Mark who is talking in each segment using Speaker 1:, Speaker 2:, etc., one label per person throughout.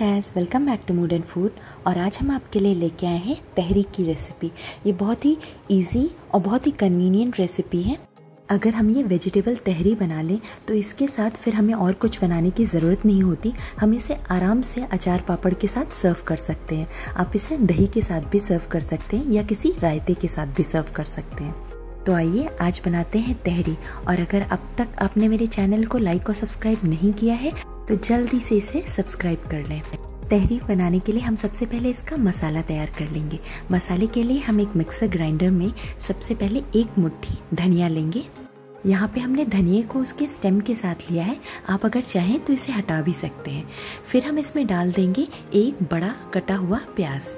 Speaker 1: Guys, welcome back to Mood and Food. और आज हम आपके लिए लेके आए हैं तहरी की रेसिपी। ये बहुत ही इजी और बहुत ही कन्वीनियंट रेसिपी है। अगर हम ये वेजिटेबल तहरी बना लें तो इसके साथ फिर हमें और कुछ बनाने की ज़रूरत नहीं होती। हम इसे आराम से अचार पापड़ के साथ सर्व कर सकते हैं। आप इसे दही के साथ भी सर्व कर सकते हैं या किसी रायते के साथ भी सर्व कर सकते हैं। तो आइए आज बनाते हैं तहरी। और अगर अब तक आपने मेरे चैनल को लाइक और सब्सक्राइब नहीं किया है तो जल्दी से इसे सब्सक्राइब कर लें। तहरी बनाने के लिए हम सबसे पहले इसका मसाला तैयार कर लेंगे। मसाले के लिए हम एक मिक्सर ग्राइंडर में सबसे पहले एक मुट्ठी धनिया लेंगे। यहाँ पे हमने धनिए को उसके स्टेम के साथ लिया है। आप अगर चाहें तो इसे हटा भी सकते हैं। फिर हम इसमें डाल देंगे एक बड़ा कटा हुआ प्याज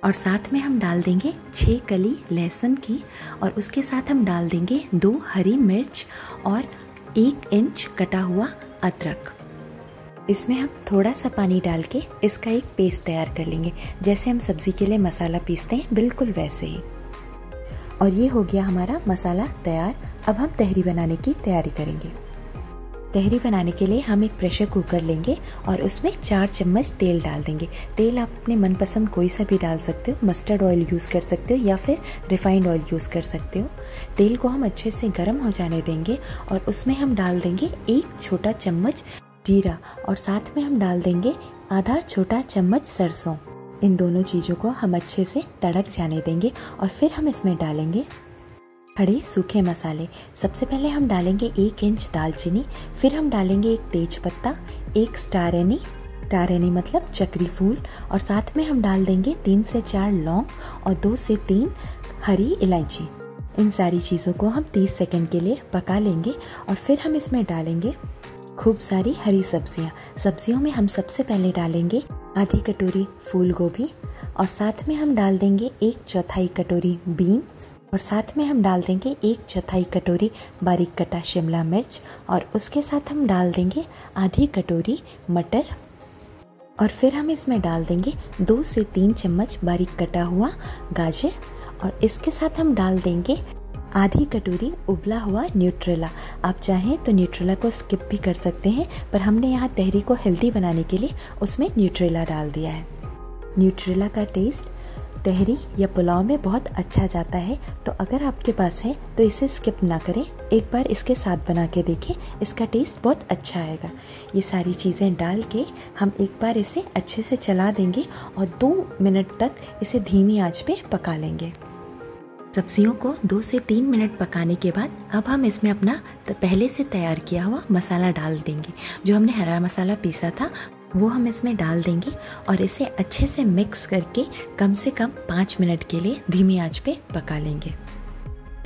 Speaker 1: और साथ में हम डाल देंगे 6 कली लहसुन की और उसके साथ हम डाल देंगे 2 हरी मिर्च और 1 इंच कटा हुआ अदरक। इसमें हम थोड़ा सा पानी डाल के इसका एक पेस्ट तैयार कर लेंगे, जैसे हम सब्जी के लिए मसाला पीसते हैं बिल्कुल वैसे ही। और ये हो गया हमारा मसाला तैयार। अब हम तहरी बनाने की तैयारी करेंगे। तहरी बनाने के लिए हम एक प्रेशर कुकर लेंगे और उसमें 4 चम्मच तेल डाल देंगे। तेल आप अपने मनपसंद कोई सा भी डाल सकते हो। मस्टर्ड ऑयल यूज़ कर सकते हो या फिर रिफाइंड ऑयल यूज़ कर सकते हो। तेल को हम अच्छे से गर्म हो जाने देंगे और उसमें हम डाल देंगे 1 छोटा चम्मच जीरा और साथ में हम डाल देंगे आधा छोटा चम्मच सरसों। इन दोनों चीज़ों को हम अच्छे से तड़क जाने देंगे और फिर हम इसमें डालेंगे खड़े सूखे मसाले। सबसे पहले हम डालेंगे 1 इंच दालचीनी, फिर हम डालेंगे 1 तेज पत्ता, 1 स्टार एनी मतलब चक्री फूल, और साथ में हम डाल देंगे 3 से 4 लौंग और 2 से 3 हरी इलायची। इन सारी चीज़ों को हम 30 सेकंड के लिए पका लेंगे और फिर हम इसमें डालेंगे खूब सारी हरी सब्जियों में हम सबसे पहले डालेंगे आधी कटोरी फूल गोभी और साथ में हम डाल देंगे 1/4 कटोरी बीन्स और साथ में हम डाल देंगे 1/4 कटोरी बारीक कटा शिमला मिर्च और उसके साथ हम डाल देंगे आधी कटोरी मटर और फिर हम इसमें डाल देंगे 2 से 3 चम्मच बारीक कटा हुआ गाजर और इसके साथ हम डाल देंगे आधी कटोरी उबला हुआ न्यूट्रेला। आप चाहें तो न्यूट्रेला को स्किप भी कर सकते हैं, पर हमने यहाँ तहरी को हेल्दी बनाने के लिए उसमें न्यूट्रेला डाल दिया है। न्यूट्रेला का टेस्ट तहरी या पुलाव में बहुत अच्छा जाता है, तो अगर आपके पास है तो इसे स्किप ना करें। एक बार इसके साथ बना के देखें, इसका टेस्ट बहुत अच्छा आएगा। ये सारी चीज़ें डाल के हम एक बार इसे अच्छे से चला देंगे और 2 मिनट तक इसे धीमी आंच पे पका लेंगे। सब्जियों को 2 से 3 मिनट पकाने के बाद अब हम इसमें अपना पहले से तैयार किया हुआ मसाला डाल देंगे। जो हमने हरा मसाला पीसा था वो हम इसमें डाल देंगे और इसे अच्छे से मिक्स करके कम से कम 5 मिनट के लिए धीमी आंच पे पका लेंगे।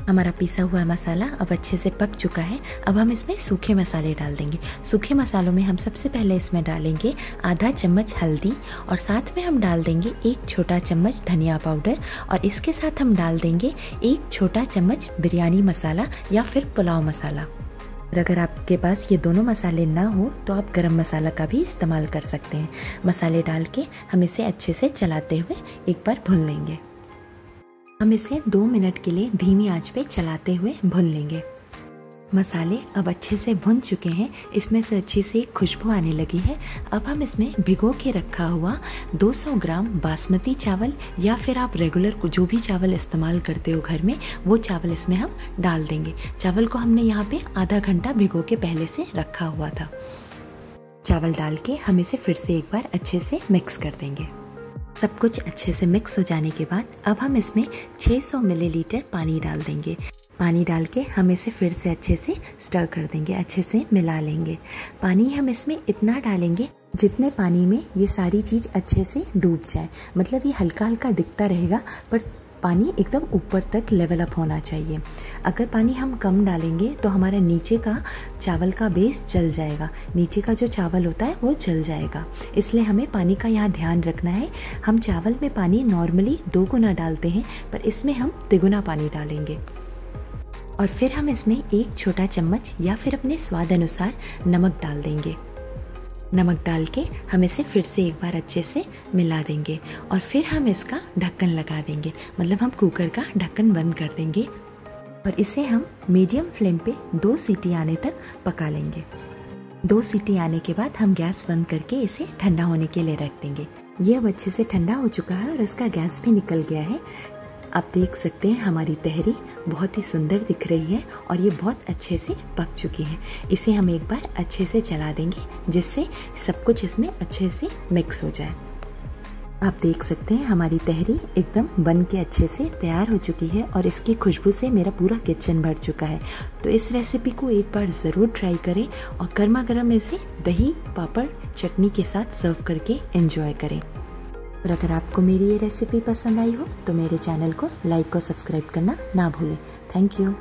Speaker 1: हमारा पीसा हुआ मसाला अब अच्छे से पक चुका है। अब हम इसमें सूखे मसाले डाल देंगे। सूखे मसालों में हम सबसे पहले इसमें डालेंगे आधा चम्मच हल्दी और साथ में हम डाल देंगे 1 छोटा चम्मच धनिया पाउडर और इसके साथ हम डाल देंगे 1 छोटा चम्मच बिरयानी मसाला या फिर पुलाव मसाला। और अगर आपके पास ये दोनों मसाले ना हो तो आप गरम मसाला का भी इस्तेमाल कर सकते हैं। मसाले डाल के हम इसे अच्छे से चलाते हुए एक बार भून लेंगे। हम इसे 2 मिनट के लिए धीमी आंच पे चलाते हुए भून लेंगे। मसाले अब अच्छे से भुन चुके हैं। इसमें से अच्छी सी खुशबू आने लगी है। अब हम इसमें भिगो के रखा हुआ 200 ग्राम बासमती चावल या फिर आप रेगुलर जो भी चावल इस्तेमाल करते हो घर में वो चावल इसमें हम डाल देंगे। चावल को हमने यहाँ पे आधा घंटा भिगो के पहले से रखा हुआ था। चावल डाल के हम इसे फिर से एक बार अच्छे से मिक्स कर देंगे। सब कुछ अच्छे से मिक्स हो जाने के बाद अब हम इसमें 600 मिलीलीटर पानी डाल देंगे। पानी डाल के हम इसे फिर से अच्छे से स्टर कर देंगे, अच्छे से मिला लेंगे। पानी हम इसमें इतना डालेंगे जितने पानी में ये सारी चीज़ अच्छे से डूब जाए। मतलब ये हल्का हल्का दिखता रहेगा पर पानी एकदम ऊपर तक लेवल अप होना चाहिए। अगर पानी हम कम डालेंगे तो हमारा नीचे का चावल का बेस जल जाएगा। नीचे का जो चावल होता है वो जल जाएगा। इसलिए हमें पानी का यहाँ ध्यान रखना है। हम चावल में पानी नॉर्मली 2 गुना डालते हैं पर इसमें हम 3 गुना पानी डालेंगे। और फिर हम इसमें 1 छोटा चम्मच या फिर अपने स्वाद अनुसार नमक डाल देंगे। नमक डाल के हम इसे फिर से एक बार अच्छे से मिला देंगे और फिर हम इसका ढक्कन लगा देंगे। मतलब हम कुकर का ढक्कन बंद कर देंगे और इसे हम मीडियम फ्लेम पे 2 सीटी आने तक पका लेंगे। 2 सीटी आने के बाद हम गैस बंद करके इसे ठंडा होने के लिए रख देंगे। ये अब अच्छे से ठंडा हो चुका है और इसका गैस भी निकल गया है। आप देख सकते हैं हमारी तहरी बहुत ही सुंदर दिख रही है और ये बहुत अच्छे से पक चुकी है। इसे हम एक बार अच्छे से चला देंगे जिससे सब कुछ इसमें अच्छे से मिक्स हो जाए। आप देख सकते हैं हमारी तहरी एकदम बन के अच्छे से तैयार हो चुकी है और इसकी खुशबू से मेरा पूरा किचन भर चुका है। तो इस रेसिपी को एक बार ज़रूर ट्राई करें और गर्मा गर्म इसे दही, पापड़, चटनी के साथ सर्व करके एंजॉय करें। और अगर आपको मेरी ये रेसिपी पसंद आई हो तो मेरे चैनल को लाइक और सब्सक्राइब करना ना भूलें। Thank you.